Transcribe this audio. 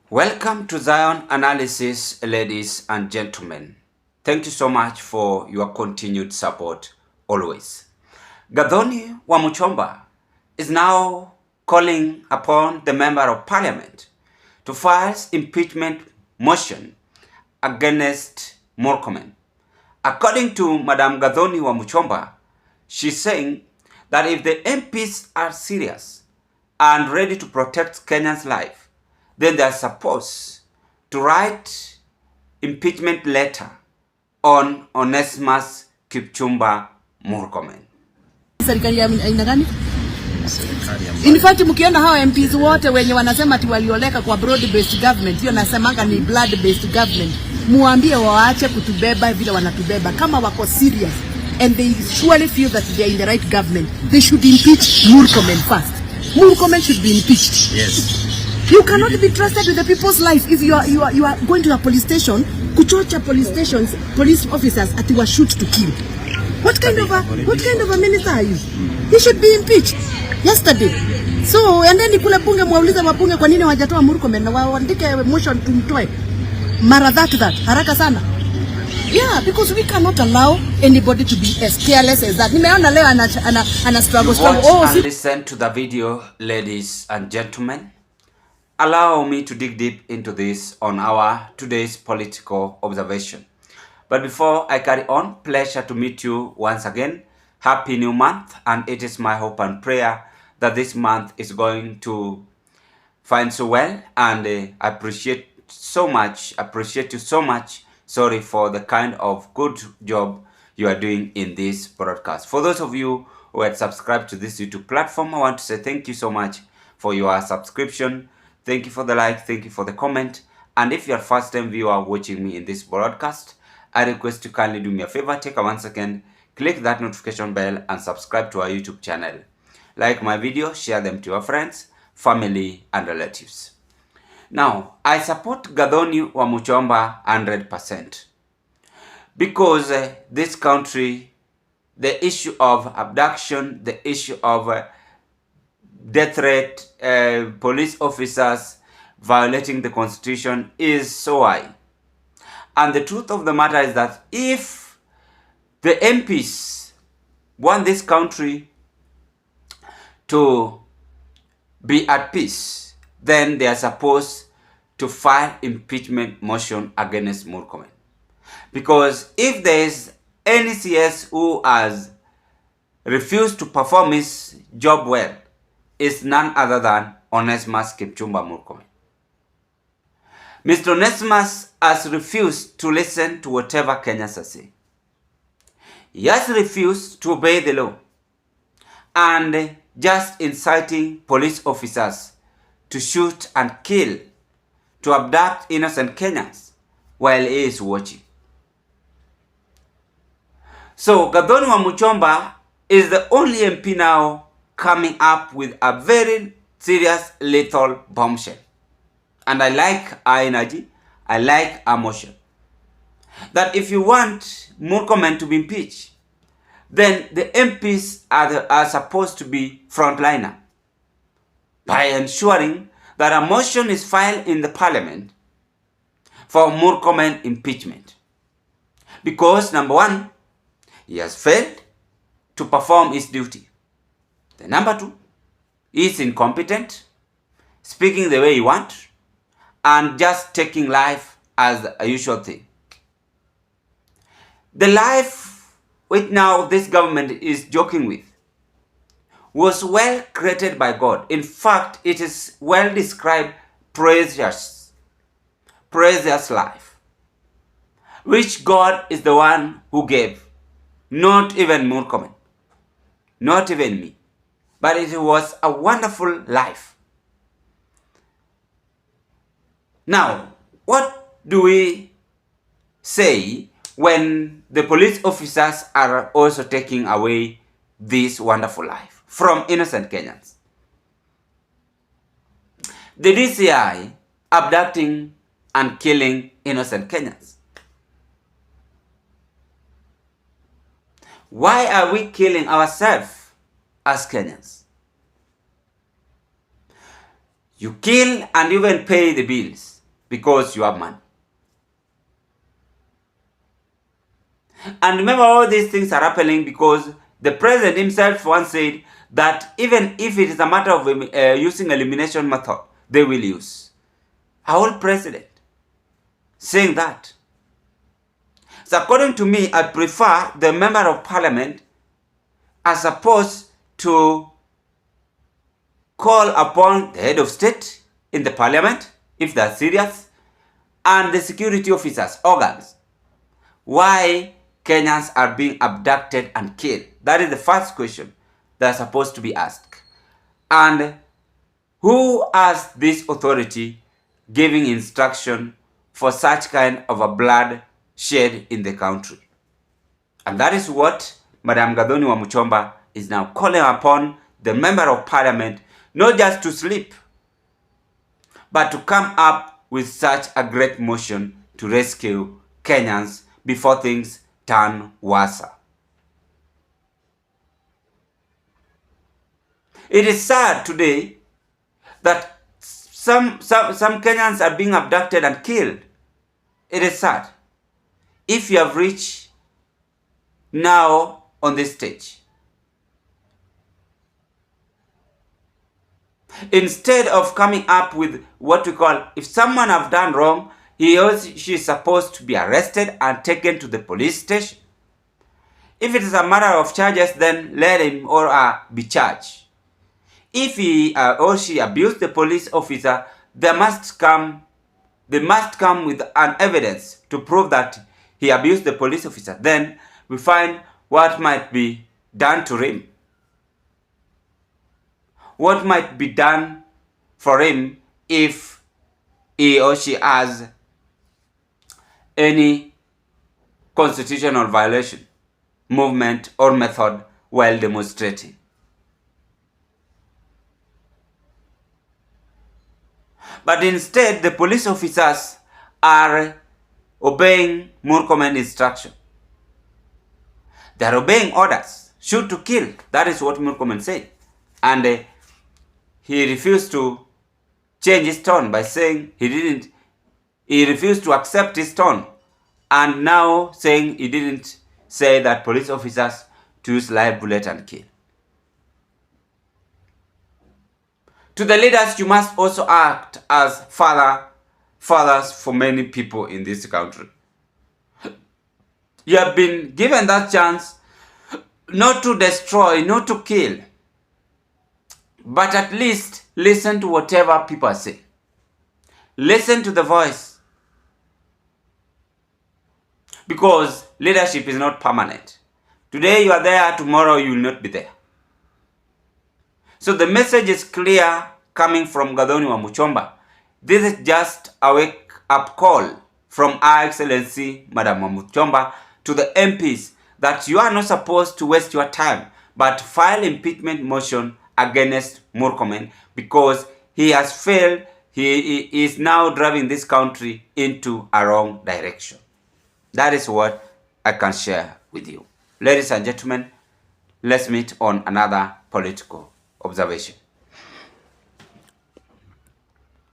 Welcome to Zion Analysis, ladies and gentlemen. Thank you so much for your continued support always. Gathoni wa Muchomba is now calling upon the Member of Parliament to file impeachment motion against Murkomen. According to Madam Gathoni wa Muchomba, she's saying that if the MPs are serious and ready to protect Kenya's life, then they are supposed to write impeachment letter on Onesmus Kipchumba Murkomen. Serikali ya aina gani? In fact, mkiona hao MPs wote wenye wanasema ati walioleka kwa broad based government, hiyo nasemanga ni blood based government. Muambie waache kutubeba vile wanatubeba. Kama wako serious and they surely feel that they are in the right government, they should impeach Murkomen first. Murkomen should be impeached. Yes. You cannot be trusted with the people's life if you are going to a police station, kuchocha police officers ati wa shoot to kill. What kind of a minister are you? He should be impeached yesterday. So and then kule bunge mwauliza wabunge kwa nini hawajatoa Murkomen na waandike motion tumtoe. Mara that haraka sana. Yeah, because we cannot allow anybody to be as careless as that. Nimeona leo ana struggle. And listen to the video, ladies and gentlemen. Allow me to dig deep into this on our today's political observation. But before I carry on, pleasure to meet you once again. Happy new month, and it is my hope and prayer that this month is going to find so well, and I appreciate you so much. Sorry for the kind of good job you are doing in this broadcast. For those of you who had subscribed to this YouTube platform, I want to say thank you so much for your subscription. Thank you for the like, thank you for the comment. And if you're a first time viewer watching me in this broadcast, I request you kindly do me a favor, take a 1 second, click that notification bell and subscribe to our YouTube channel. Like my video, share them to your friends, family and relatives. Now, I support Gathoni wa Muchomba 100%. Because this country, the issue of abduction, the issue of death threat, police officers violating the constitution is so high. And the truth of the matter is that if the MPs want this country to be at peace, then they are supposed to file impeachment motion against Murkomen. Because if there is any CS who has refused to perform his job well, is none other than Onesmus Kipchumba Murkomen. Mr. Onesmus has refused to listen to whatever Kenyans are saying. He has refused to obey the law and just inciting police officers to shoot and kill, to abduct innocent Kenyans while he is watching. So Gathoni wa Muchomba is the only MP now coming up with a very serious lethal bombshell. And I like our energy, I like our motion. That if you want Murkomen to be impeached, then the MPs are supposed to be frontliner by ensuring that a motion is filed in the parliament for Murkomen impeachment. Because number one, he has failed to perform his duty. The number two, he is incompetent, speaking the way he wants, and just taking life as a usual thing. The life which now this government is joking with was well created by God. In fact, it is well described precious life, which God is the one who gave, not even Murkomen, not even me. But it was a wonderful life. Now, what do we say when the police officers are also taking away this wonderful life from innocent Kenyans? The DCI abducting and killing innocent Kenyans. Why are we killing ourselves as Kenyans? You kill and even pay the bills. because you have money. And remember, all these things are happening because the president himself once said that even if it is a matter of using elimination method, they will use. Our old president saying that. So according to me, I prefer the member of parliament as opposed to call upon the head of state in the parliament, if they're serious, and the security officers, organs. Why Kenyans are being abducted and killed? That is the first question that's supposed to be asked. And who has this authority giving instruction for such kind of a bloodshed in the country? And that is what Madam Gathoni wa Muchomba is now calling upon the member of parliament, not just to sleep, but to come up with such a great motion to rescue Kenyans before things turn worse. It is sad today that some Kenyans are being abducted and killed. It is sad. If you have reached now on this stage, instead of coming up with what we call, if someone have done wrong, he or she is supposed to be arrested and taken to the police station. If it is a matter of charges, then let him or her be charged. If he or she abused the police officer, they must come with an evidence to prove that he abused the police officer. Then we find what might be done to him. What might be done for him if he or she has any constitutional violation, movement or method while demonstrating. But instead, the police officers are obeying murkomen instruction. They are obeying orders. Shoot to kill. That is what murkomen said. And he refused to change his tone by saying he refused to accept his tone. And now saying he didn't say that police officers to use live bullet and kill. To the leaders, you must also act as fathers for many people in this country. You have been given that chance not to destroy, not to kill, but at least listen to whatever people say. Listen to the voice. Because leadership is not permanent. Today you are there, tomorrow you will not be there. So the message is clear coming from Gathoni wa Muchomba. This is just a wake-up call from Her Excellency Madam wa Muchomba to the MPs that you are not supposed to waste your time, but file impeachment motion against Murkomen because he has failed. He is now driving this country into a wrong direction. That is what I can share with you. Ladies and gentlemen, let's meet on another political observation.